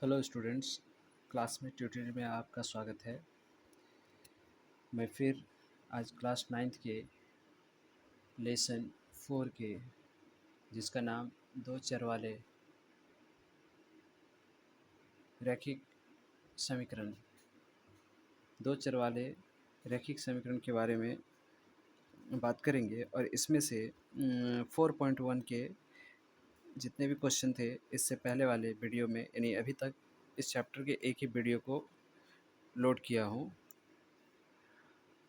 Hello students, class में tutorial में आपका स्वागत है। मैं फिर आज क्लास 9th के लेसन 4 के जिसका नाम दो चर वाले रैखिक समीकरण दो चर वाले रैखिक समीकरण के बारे में बात करेंगे। और इसमें से 4.1 के जितने भी क्वेश्चन थे इससे पहले वाले वीडियो में, यानी अभी तक इस चैप्टर के एक ही वीडियो को लोड किया हूँ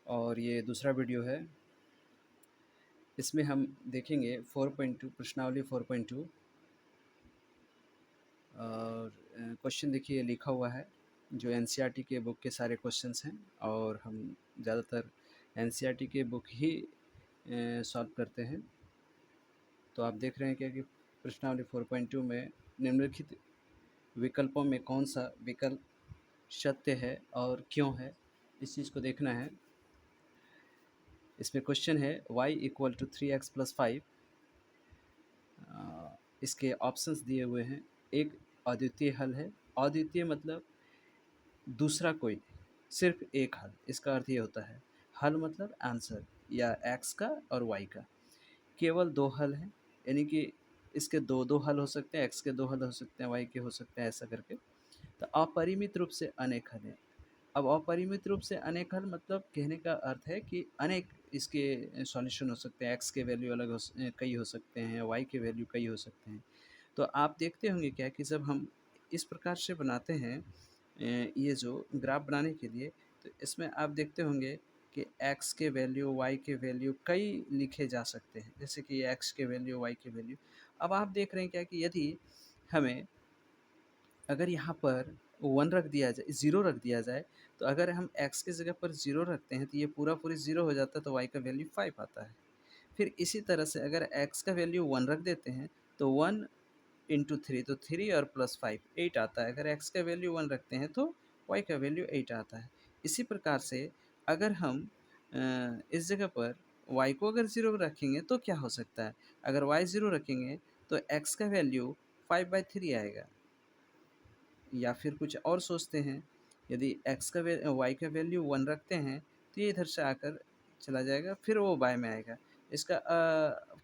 और ये दूसरा वीडियो है। इसमें हम देखेंगे 4.2 प्रश्नावली 4.2 और क्वेश्चन देखिए लिखा हुआ है जो एनसीईआरटी के बुक के सारे क्वेश्चंस हैं और हम ज़्यादातर एनसीईआरटी के बुक ही सॉल्व करते हैं। तो आप देख रहे हैं क्या कि प्रश्नावली 4.2 में निम्नलिखित विकल्पों में कौन सा विकल्प सत्य है और क्यों है, इस चीज़ को देखना है। इसमें क्वेश्चन है y इक्वल टू 3x+5। इसके ऑप्शंस दिए हुए हैं। एक अद्वितीय हल है। अद्वितीय मतलब दूसरा कोई, सिर्फ एक हल। इसका अर्थ ये होता है हल मतलब आंसर या x का और y का। केवल दो हल हैं, यानी कि इसके दो दो हल हो सकते हैं, x के दो हल हो सकते हैं, y के हो सकते हैं, ऐसा करके। तो अपरिमित रूप से अनेक हल हैं। अब अपरिमित रूप से अनेक हल मतलब कहने का अर्थ है कि अनेक इसके सॉल्यूशन हो सकते हैं। x के वैल्यू अलग कई हो सकते हैं, y के वैल्यू कई हो सकते हैं। तो आप देखते होंगे क्या कि जब हम इस प्रकार से बनाते हैं ये जो ग्राफ बनाने के लिए, तो इसमें आप देखते होंगे कि x के वैल्यू y के वैल्यू कई लिखे जा सकते हैं, जैसे कि x के वैल्यू y के वैल्यू। अब आप देख रहे हैं क्या कि यदि हमें अगर यहाँ पर 1 रख दिया जाए, 0 रख दिया जाए, तो अगर हम x की जगह पर 0 रखते हैं तो ये पूरा पूरी 0 हो जाता है, तो y का वैल्यू 5 आता है। फिर इसी तरह से अगर x का वैल्यू 1 रख देते हैं तो 1 इंटू 3, तो 3 और प्लस 5 8 आता है। अगर x का वैल्यू 1 रखते हैं तो y का वैल्यू 8 आता है। इसी प्रकार से अगर हम इस जगह पर y को अगर 0 रखेंगे तो क्या हो सकता है? अगर y 0 रखेंगे तो x का वैल्यू 5/3 आएगा। या फिर कुछ और सोचते हैं, यदि y का वैल्यू 1 रखते हैं तो ये इधर से आकर चला जाएगा, फिर वो बाय में आएगा। इसका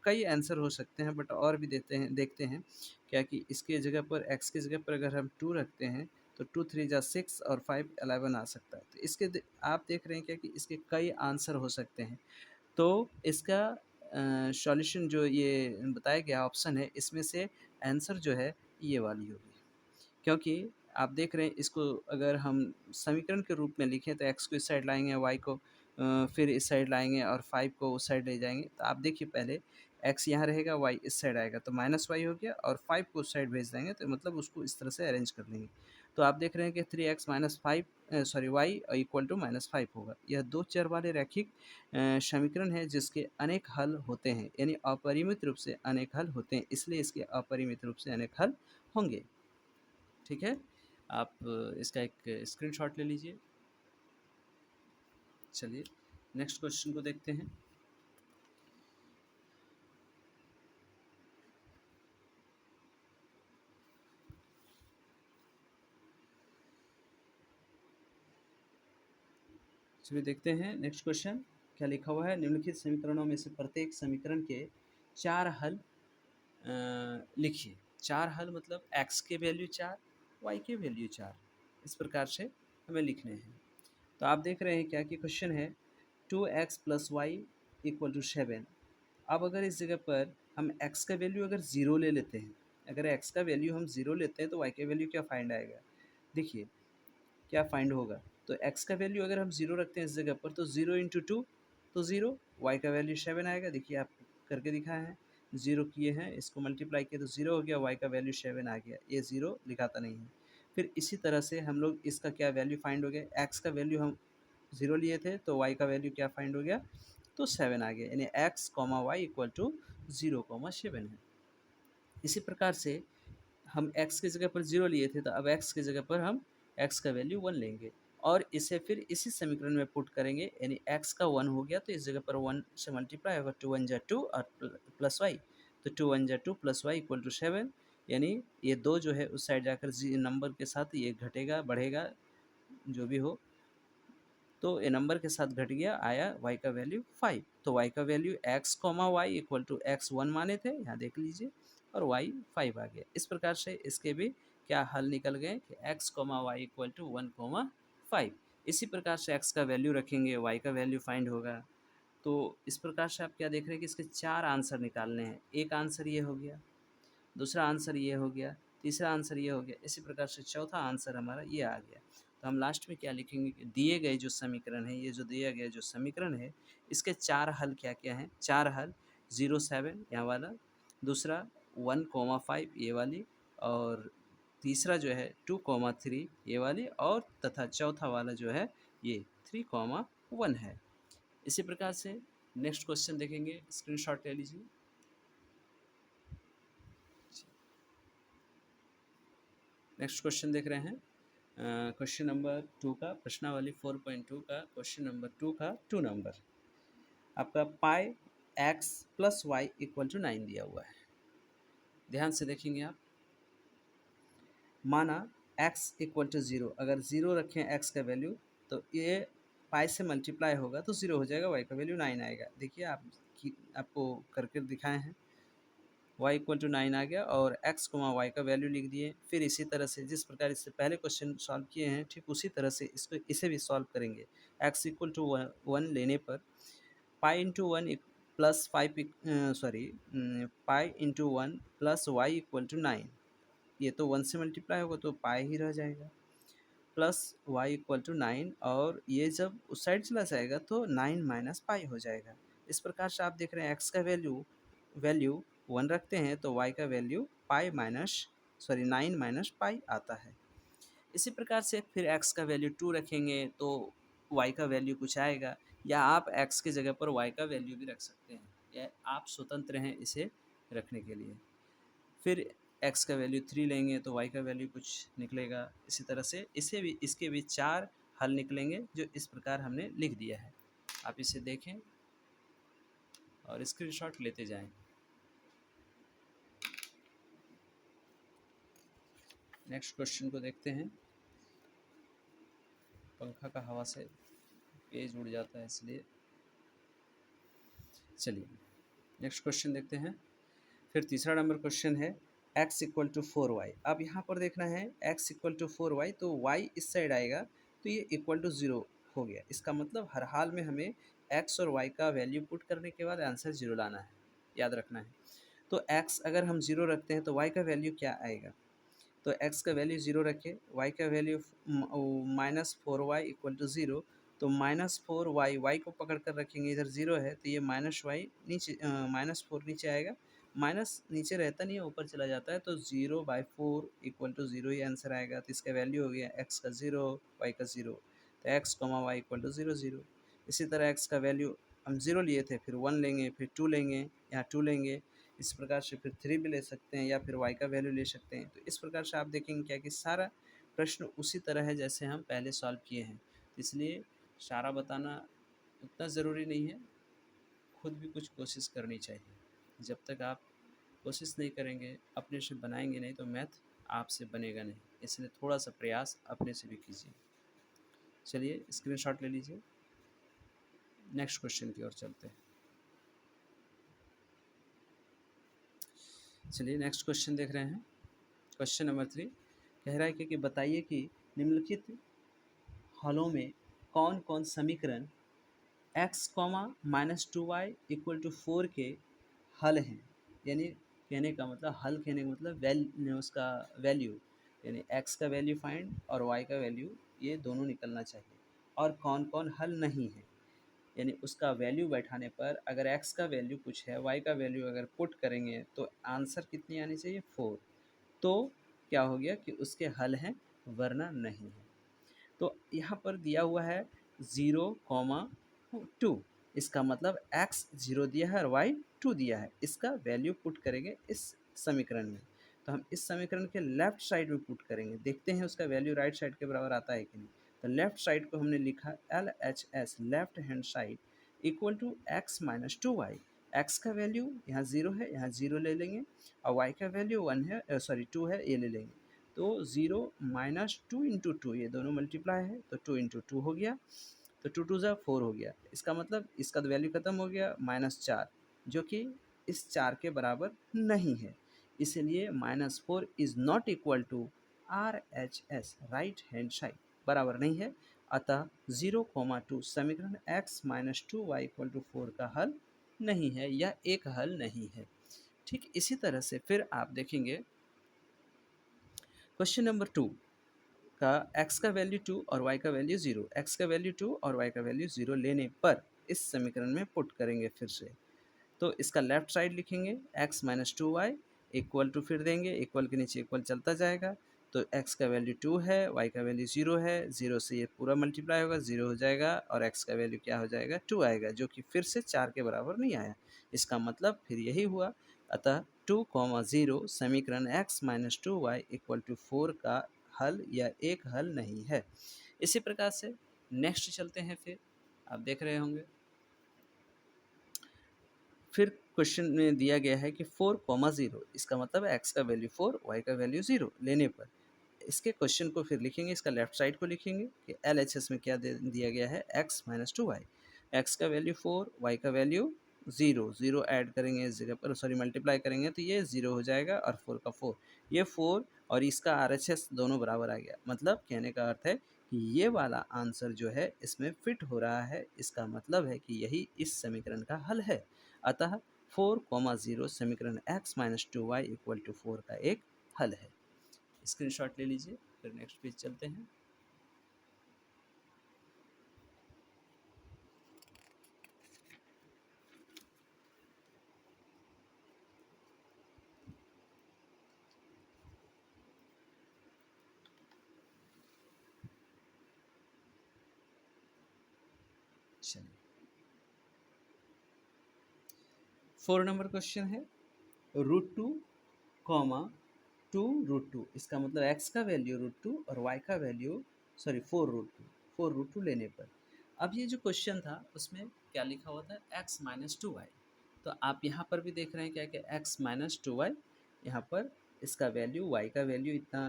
कई आंसर हो सकते हैं, बट और भी देखते हैं क्या कि इसके जगह पर x की जगह पर अगर हम 2 रखते हैं तो 2 3 जा 6 और 5 11 आ सकता है। तो आप देख रहे हैं क्या कि इसके कई आंसर हो सकते हैं। तो इसका सॉल्यूशन जो ये बताया गया ऑप्शन है, इसमें से आंसर जो है ये वाली होगी। क्योंकि आप देख रहे हैं इसको अगर हम समीकरण के रूप में लिखें तो x को इस साइड लाएँगे, y को फिर इस साइड लाएँगे और 5 को उस साइड ले जाएँगे। तो आप देखिए पहले x यहाँ रहेगा, y इस साइड आएगा, तो -y हो गया और 5 को उस साइड भेज देंगे, तो मतलब उसको इस तरह से अरेंज कर लेंगे। तो आप देख रहे हैं कि 3x minus 5 y equal to -5 होगा। यह दो चर वाले रैखिक समीकरण है जिसके अनेक हल होते हैं, यानी अपरिमित रूप से अनेक हल होते हैं, इसलिए इसके अपरिमित रूप से अनेक हल होंगे। ठीक है, आप इसका एक स्क्रीनशॉट ले लीजिए। चलिए नेक्स्ट क्वेश्चन को देखते हैं। चलिए देखते हैं नेक्स्ट क्वेश्चन क्या लिखा हुआ है। निम्नलिखित समीकरणों में से प्रत्येक समीकरण के 4 हल लिखिए। 4 हल मतलब x के वैल्यू 4, y के वैल्यू 4, इस प्रकार से हमें लिखने हैं। तो आप देख रहे हैं क्या कि क्वेश्चन है 2x + y = 7। अब अगर इस जगह पर हम x का वैल्यू अगर 0 ले लेते हैं, अगर x का वैल्यू हम 0 लेते हैं तो y का वैल्यू क्या फाइंड आएगा? देखिए क्या फाइंड होगा। तो x का वैल्यू अगर हम 0 रखते हैं इस जगह पर तो 0 × 2 तो 0, y का वैल्यू 7 आएगा। देखिए आप करके दिखाए हैं, 0 किए हैं, इसको मल्टीप्लाई किए तो 0 हो गया, y का वैल्यू 7 आ गया। ये 0 लिखाता नहीं है। फिर इसी तरह से हम लोग इसका क्या वैल्यू फाइंड हो गया, x का वैल्यू हम 0 लिए थे तो y का वैल्यू क्या फाइंड हो गया, तो 7 आ गया, यानी x, y = 0, 7 है। इसी प्रकार से हम x की जगह पर 0 लिए थे तो अब x की जगह पर हम x का वैल्यू 1 लेंगे और इसे फिर इसी समीकरण में पुट करेंगे, यानी x का 1 हो गया तो इस जगह पर 1 से मल्टीप्लाई होगा, 2 1 जा 2 और प्लस y, तो 2 1 जा 2 + y = 7। यानी ये 2 जो है उस साइड जाकर नंबर के साथ ये घटेगा, बढ़ेगा, जो भी हो, तो ये नंबर के साथ घट गया, आया y का वैल्यू 5। तो y का value x comma y equal to x 1 माने थे, यहाँ देख लीजिए, और y 5 आ गया। इस प्रकार से इसके भी क्या हल निकल गए कि x comma y equal to 1 comma 5। इसी प्रकार से x का वैल्यू रखेंगे, y का वैल्यू फाइंड होगा। तो इस प्रकार से आप क्या देख रहे हैं कि इसके 4 आंसर निकालने हैं। एक आंसर ये हो गया, दूसरा आंसर ये हो गया, तीसरा आंसर ये हो गया, इसी प्रकार से चौथा आंसर हमारा ये आ गया। तो हम लास्ट में क्या लिखेंगे कि दिए गए जो समीकरण है, ये जो दिया गया जो समीकरण है, इसके 4 हल क्या क्या हैं। 4 हल 0, 7 यहाँ वाला, दूसरा 1, 5 ये वाली, और तीसरा जो है 2, 3 ये वाली, और तथा चौथा वाला जो है ये 3, 1 है। इसी प्रकार से नेक्स्ट क्वेश्चन देखेंगे, स्क्रीनशॉट ले लीजिए। नेक्स्ट क्वेश्चन देख रहे हैं, क्वेश्चन नंबर 2 का, प्रश्नावली 4.2 का क्वेश्चन नंबर 2 का 2 नंबर। आपका pi x plus y equal to 9 दिया हुआ है। ध्यान से देखेंगे आप, माना x इक्वल टू 0, अगर 0 रखें x का वैल्यू, तो ये पाई से मल्टीप्लाई होगा तो 0 हो जाएगा, y का वैल्यू 9 आएगा। देखिए आपको करके दिखाए हैं, y इक्वल टू 9 आ गया, और x कोमा वाई का वैल्यू लिख दिए। फिर इसी तरह से जिस प्रकार इससे पहले क्वेश्चन सॉल्व किए हैं, ठीक उसी तरह से इसे भी सॉल्व करेंगे। x इक्वल टू 1 लेने पर pi into 1 plus 5, sorry, pi into 1 plus y equal to 9, ये तो 1 से मल्टीप्लाई होगा तो पाई ही रह जाएगा, प्लस वाई इक्वल टू 9, और ये जब उस साइड चला जाएगा तो 9 माइनस पाई हो जाएगा। इस प्रकार से आप देख रहे हैं x का वैल्यू 1 रखते हैं तो y का value pi minus, sorry 9 minus pi आता है। इसी प्रकार से फिर x का वैल्यू 2 रखेंगे तो y का वैल्यू कुछ आएगा, या आप x की जगह पर y का वैल्यू भी रख सकते हैं, या आप स्वतंत्र हैं इसे रखने के लिए। फिर x का वैल्यू 3 लेंगे तो y का वैल्यू कुछ निकलेगा। इसी तरह से इसके भी 4 हल निकलेंगे, जो इस प्रकार हमने लिख दिया है। आप इसे देखें और स्क्रीनशॉट लेते जाएं। नेक्स्ट क्वेश्चन को देखते हैं। पंखा का हवा से पेज उड़ जाता है, इसलिए चलिए नेक्स्ट क्वेश्चन देखते हैं। फिर तीसरा नंबर क्वेश्चन है x इक्वल टू 4y। अब यहाँ पर देखना है x इक्वल टू 4y, तो y इस साइड आएगा तो ये इक्वल टू 0 हो गया। इसका मतलब हर हाल में हमें x और y का वैल्यू पुट करने के बाद आंसर 0 लाना है, याद रखना है। तो x अगर हम 0 रखते हैं तो y का वैल्यू क्या आएगा, तो x का वैल्यू 0 रखें, y का वैल्यू -4y इक्वल टू 0, तो -4y, y को पकड़ कर रखेंगे, इधर 0 है तो ये -y नीचे, -4 नीचे आएगा, माइनस नीचे रहता नहीं है, ऊपर चला जाता है, तो 0/4 इक्वल टू 0 ही आंसर आएगा। तो इसका वैल्यू हो गया x का 0, y का 0, तो x comma y equal to 0 0। इसी तरह x का वैल्यू हम 0 लिए थे, फिर 1 लेंगे, फिर 2 लेंगे, यहाँ 2 लेंगे, इस प्रकार से फिर 3 भी ले सकते हैं, या फिर y का वैल्यू ले सकते हैं। तो इस प्रकार से आप देखेंगे क्या कि सारा प्रश्न उसी तरह है जैसे हम पहले सॉल्व किए हैं, इसलिए सारा बताना उतना ज़रूरी नहीं है, खुद भी कुछ कोशिश करनी चाहिए। जब तक आप कोशिश नहीं करेंगे, अपने से बनाएंगे नहीं, तो मैथ आपसे बनेगा नहीं, इसलिए थोड़ा सा प्रयास अपने से भी कीजिए। चलिए स्क्रीनशॉट ले लीजिए, नेक्स्ट क्वेश्चन की ओर चलते हैं। चलिए नेक्स्ट क्वेश्चन देख रहे हैं, क्वेश्चन नंबर 3 कह रहा है कि बताइए कि निम्नलिखित हलों में कौन कौन समीकरण x comma -2y equal to 4 के हल हैं। यानी कहने का मतलब, हल कहने का मतलब उसका वैल्यू, यानी x का वैल्यू फाइंड और y का वैल्यू, ये दोनों निकलना चाहिए। और कौन कौन हल नहीं है, यानी उसका वैल्यू बैठाने पर अगर x का वैल्यू कुछ है, y का वैल्यू अगर पुट करेंगे तो आंसर कितनी आनी चाहिए, 4। तो क्या हो गया कि उसके हल हैं, वरना नहीं है। तो यहाँ पर दिया हुआ है 0,2, इसका मतलब x 0 दिया है और y 2 दिया है। इसका वैल्यू पुट करेंगे इस समीकरण में, तो हम इस समीकरण के लेफ्ट साइड में पुट करेंगे, देखते हैं उसका वैल्यू राइट साइड के बराबर आता है कि नहीं। तो लेफ्ट साइड को हमने लिखा LHS, left hand side, equal to x -2y। X का वैल्यू यहाँ 0 है, यहाँ 0 ले लेंगे, और वाई का वैल्यू 1 है, सॉरी 2 है, ये ले लेंगे। तो 0 माइनस 2 इंटू टू, ये दोनों मल्टीप्लाई है, तो 2 इंटू टू हो गया, तो 2 टू ज़ा 4 हो गया। इसका मतलब इसका तो वैल्यू खत्म हो गया, -4, जो कि इस 4 के बराबर नहीं है। इसलिए -4 is not equal to R H S, right hand side, बराबर नहीं है। अतः 0, 2 समीकरण x minus 2y equal to 4 का हल नहीं है, या एक हल नहीं है। ठीक इसी तरह से फिर आप देखेंगे क्वेश्चन नंबर 2 का x का वैल्यू 2 और y का वैल्यू 0, x का वैल्यू 2 और y का वैल्यू 0 लेने पर इस समीकरण में पुट करेंगे फिर से। तो इसका लेफ्ट साइड लिखेंगे x minus 2y equal to, फिर देंगे इक्वल के नीचे इक्वल चलता जाएगा, तो x का वैल्यू 2 है, y का वैल्यू 0 है, 0 से ये पूरा मल्टीप्लाई होगा, 0 हो जाएगा, और x का वैल्यू क्या हो जाएगा, 2 आएगा, जो कि फिर से 4 के बराबर नहीं आया। इसका मतलब फिर यही हुआ। अतः 2, 0 समीकरण x minus 2y equal to 4 का हल या एक हल नहीं है। इसी प्रकार से नेक्स्ट चलते हैं, फिर आप देख रहे होंगे फिर क्वेश्चन में दिया गया है कि 4, 0, इसका मतलब है x का वैल्यू 4, y का वैल्यू 0 लेने पर इसके क्वेश्चन को फिर लिखेंगे, इसका लेफ्ट साइड को लिखेंगे कि LHS में क्या दिया गया है, x माइनस 2y, x का वैल्यू 4, y का वैल्यू 0, 0 ऐड करेंगे इस जगह पर, सॉरी मल्टीप्लाई करेंगे तो ये 0 हो जाएगा, और 4 का 4, ये 4 और इसका RHS दोनों बराबर आ गया। मतलब कहने का अर्थ है कि ये वाला आंसर जो है इसमें फिट हो रहा है, इसका मतलब है कि यही इस समीकरण का हल है। अतः 4, 0 समीकरण x minus 2y equal to 4 का एक हल है। स्क्रीनशॉट ले लीजिए, फिर नेक्स्ट पेज चलते हैं। चलिए 4 नंबर क्वेश्चन है, √2, 2√2, इसका मतलब x का वैल्यू √2 और y का वैल्यू, सॉरी 4√2 लेने पर। अब ये जो क्वेश्चन था उसमें क्या लिखा हुआ था, x माइनस 2y, तो आप यहाँ पर भी देख रहे हैं क्या कि x माइनस 2y, यहाँ पर इसका वैल्यू y का वैल्यू इतना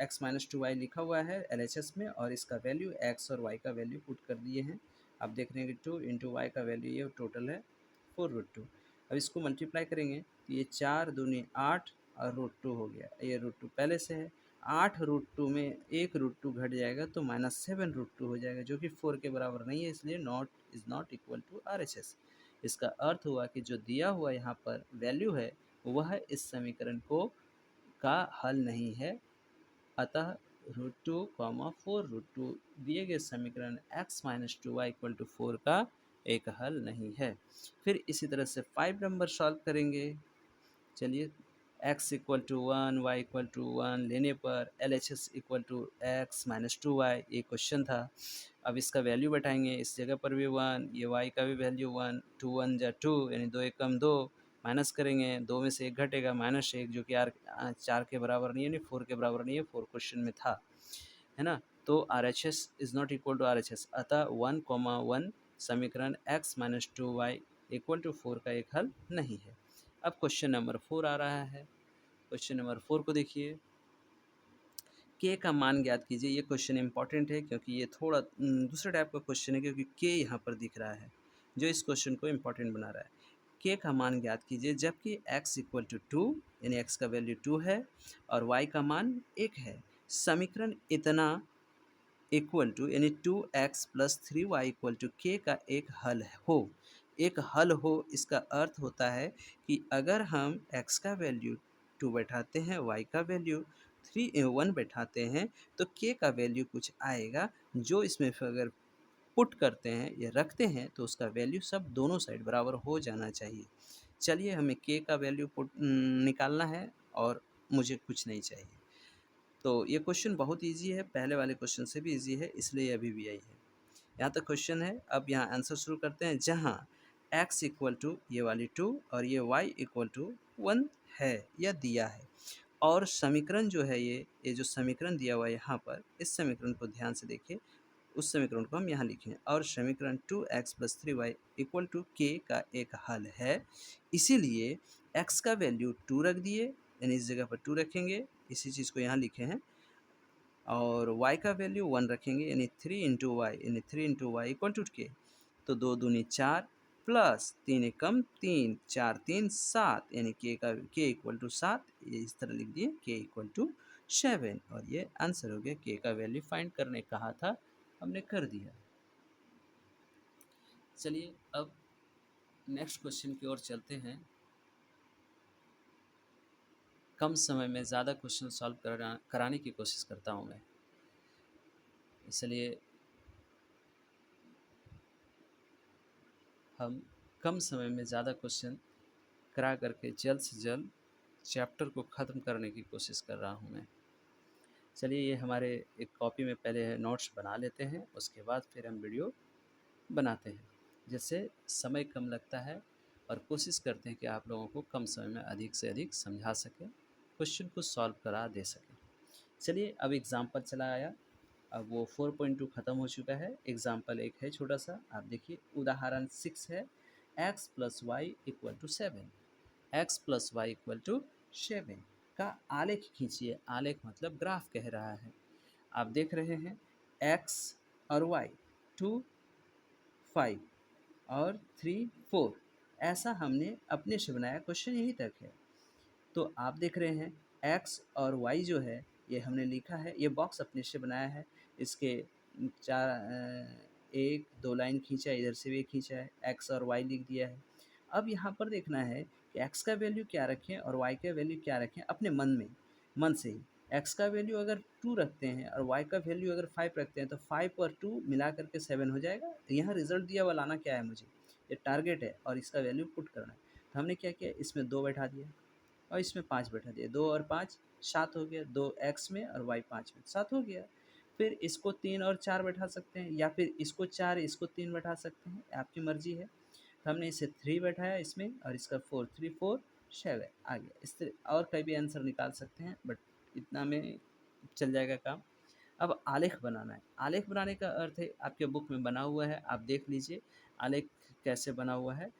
x माइनस 2y लिखा हुआ है LHS में, और इसका वैल्यू x और y का वैल्यू पुट कर दिए हैं। आप देख रहे हैं कि 2 इंटू वाई का वैल्यू ये टोटल है 4√2। अब इसको मल्टीप्लाई करेंगे तो ये 4 दूनी 8 और √2 हो गया, ये √2 पहले से है, 8√2 में एक √2 घट जाएगा तो -7√2 हो जाएगा, जो कि 4 के बराबर नहीं है, इसलिए is not equal to RHS। इसका अर्थ हुआ कि जो दिया हुआ यहाँ पर वैल्यू है वह इस समीकरण को का हल नहीं है। अतः √2, 4√2 दिए गए समीकरण x minus 2y equal to 4 का एक हल नहीं है। फिर इसी तरह से 5 नंबर सॉल्व करेंगे। चलिए x equal to 1, y equal to 1 लेने पर LHS equal to x minus 2y, ये क्वेश्चन था। अब इसका वैल्यू बैठाएंगे, इस जगह पर भी 1, ये y का भी वैल्यू 1, 2 1 जा 2, यानी 2 1 कम 2, माइनस करेंगे, 2 में से 1 घटेगा -1, जो कि 4 के बराबर नहीं है, यानी 4 के बराबर नहीं है, 4 क्वेश्चन में था, है ना। तो RHS is not equal to RHS, अतः 1, 1 समीकरण x minus 2y equal to 4 का एक हल नहीं है। अब क्वेश्चन नंबर 4 आ रहा है। क्वेश्चन नंबर 4 को देखिए, के का मान ज्ञात कीजिए। ये क्वेश्चन इंपॉर्टेंट है क्योंकि ये थोड़ा दूसरे टाइप का क्वेश्चन है, क्योंकि के यहाँ पर दिख रहा है जो इस क्वेश्चन को इंपॉर्टेंट बना रहा है। के का मान ज्ञात कीजिए जबकि x इक्वल टू 2, यानी x का वैल्यू 2 है और y का मान 1 है। समीकरण इतना इक्वल टू, यानी 2x plus 3y equal to के का एक हल हो। एक हल हो इसका अर्थ होता है कि अगर हम x का वैल्यू 2 बैठाते हैं, y का वैल्यू 1 बैठाते हैं, तो k का वैल्यू कुछ आएगा, जो इसमें अगर पुट करते हैं या रखते हैं तो उसका वैल्यू सब दोनों साइड बराबर हो जाना चाहिए। चलिए हमें के का वैल्यू निकालना है और मुझे कुछ नहीं चाहिए। तो ये क्वेश्चन बहुत ईजी है, पहले वाले क्वेश्चन से भी ईजी है, इसलिए अभी भी आई है। यहाँ तक क्वेश्चन है। अब यहाँ आंसर शुरू करते हैं, जहाँ x इक्वल टू ये वाली 2 और ये y इक्वल टू 1 है, यह दिया है। और समीकरण जो है, ये जो समीकरण दिया हुआ है यहाँ पर, इस समीकरण को ध्यान से देखिए। उस समीकरण को हम यहाँ लिखें और समीकरण 2x + 3y = k का एक हल है। इसीलिए x का वैल्यू 2 रख दिए, यानी इस जगह पर 2 रखेंगे, इसी चीज़ को यहाँ लिखे हैं, और y का वैल्यू 1 रखेंगे, यानी 3 × y, यानी 3 × y = k। तो 2 दूनी 4 प्लस 3 एकम 3, 4 3 7, यानी k = 7। ये इस तरह लिख दिए k = 7, और ये आंसर हो गया। k का वैल्यू फाइंड करने कहा था, हमने कर दिया। चलिए अब नेक्स्ट क्वेश्चन की ओर चलते हैं। कम समय में ज़्यादा क्वेश्चन सॉल्व कराने की कोशिश करता हूँ मैं, इसलिए हम कम समय में ज़्यादा क्वेश्चन करा करके जल्द से जल्द चैप्टर को ख़त्म करने की कोशिश कर रहा हूँ मैं। चलिए ये हमारे एक कॉपी में पहले नोट्स बना लेते हैं, उसके बाद फिर हम वीडियो बनाते हैं, जिससे समय कम लगता है और कोशिश करते हैं कि आप लोगों को कम समय में अधिक से अधिक समझा सकें, क्वेश्चन को सॉल्व करा दे सकें। चलिए अब एग्ज़ाम्पल चला आया। अब वो 4.2 ख़त्म हो चुका है। एग्ज़ाम्पल एक है छोटा सा, आप देखिए। उदाहरण 6 है, x + y = 7। x + y = 7 का आलेख खींचिए। आलेख मतलब ग्राफ कह रहा है। आप देख रहे हैं x और y 2 5 और 3 4, ऐसा हमने अपने से बनाया। क्वेश्चन यहीं तक है। तो आप देख रहे हैं x और y जो है ये हमने लिखा है, ये बॉक्स अपने से बनाया है। इसके एक दो लाइन खींचा है, इधर से भी खींचा है, x और y लिख दिया है। अब यहाँ पर देखना है कि x का वैल्यू क्या रखें और y का वैल्यू क्या रखें, अपने मन से ही। x का वैल्यू अगर 2 रखते हैं और y का वैल्यू अगर 5 रखते हैं तो 5 और 2 मिला करके 7 हो जाएगा। तो यहाँ रिजल्ट दिया हुआ लाना क्या है मुझे, ये टारगेट है और इसका वैल्यू पुट करना है। तो हमने क्या किया, इसमें 2 बैठा दिया और इसमें 5 बैठा दिया। 2 और 5 7 हो गया। 2 x में और y 5 में, 7 हो गया। फिर इसको 3 और 4 बैठा सकते हैं, या फिर इसको 4 इसको 3 बैठा सकते हैं, आपकी मर्जी है। तो हमने इसे 3 बैठाया इसमें और इसका 4, 3 4 7 आ गया। इस तरह और कई भी आंसर निकाल सकते हैं, बट इतना में चल जाएगा काम। अब आलेख बनाना है। आलेख बनाने का अर्थ है, आपके बुक में बना हुआ है, आप देख लीजिए आलेख कैसे बना हुआ है।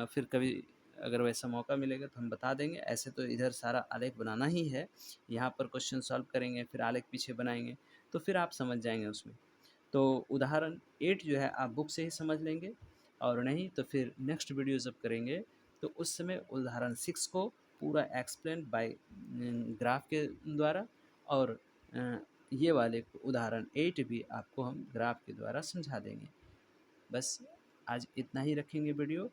फिर कभी अगर वैसा मौका मिलेगा तो हम बता देंगे। ऐसे तो इधर सारा आलेख बनाना ही है, यहाँ पर क्वेश्चन सॉल्व करेंगे फिर आलेख पीछे बनाएंगे, तो फिर आप समझ जाएंगे उसमें। तो उदाहरण 8 जो है आप बुक से ही समझ लेंगे, और नहीं तो फिर नेक्स्ट वीडियो जब करेंगे तो उस समय उदाहरण 6 को पूरा एक्सप्लेन बाय ग्राफ के द्वारा, और ये वाले उदाहरण 8 भी आपको हम ग्राफ के द्वारा समझा देंगे। बस आज इतना ही रखेंगे वीडियो।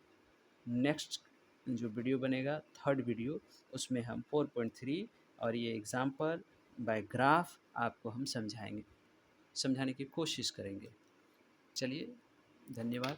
नेक्स्ट जो वीडियो बनेगा, थर्ड वीडियो, उसमें हम 4.3 और ये एग्ज़ाम्पल बाय ग्राफ आपको हम समझाने की कोशिश करेंगे। चलिए, धन्यवाद।